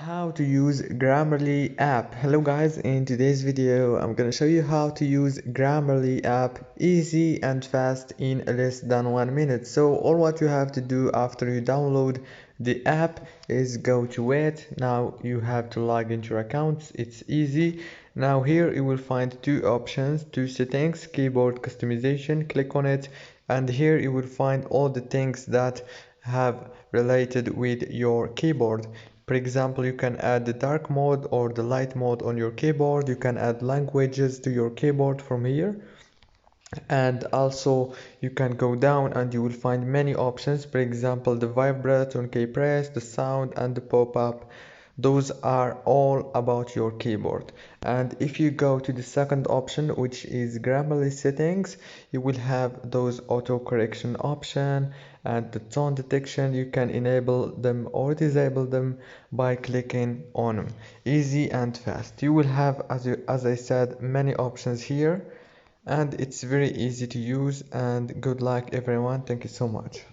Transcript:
How to use Grammarly app. Hello guys, in today's video I'm gonna show you how to use Grammarly app easy and fast in less than 1 minute. So all what you have to do after you download the app is go to it. Now you have to log into your accounts. It's easy. Now here you will find two options, two settings, keyboard customization. Click on it, and here you will find all the things that have related with your keyboard. For example, you can add the dark mode or the light mode on your keyboard. You can add languages to your keyboard from here. And also you can go down and you will find many options. For example, the vibrate on key press, the sound, and the pop-up. Those are all about your keyboard. And if you go to the second option, which is Grammarly settings, you will have those auto correction option and the tone detection. You can enable them or disable them by clicking on them. Easy and fast. You will have, as I said, many options here, and it's very easy to use. And good luck everyone. Thank you so much.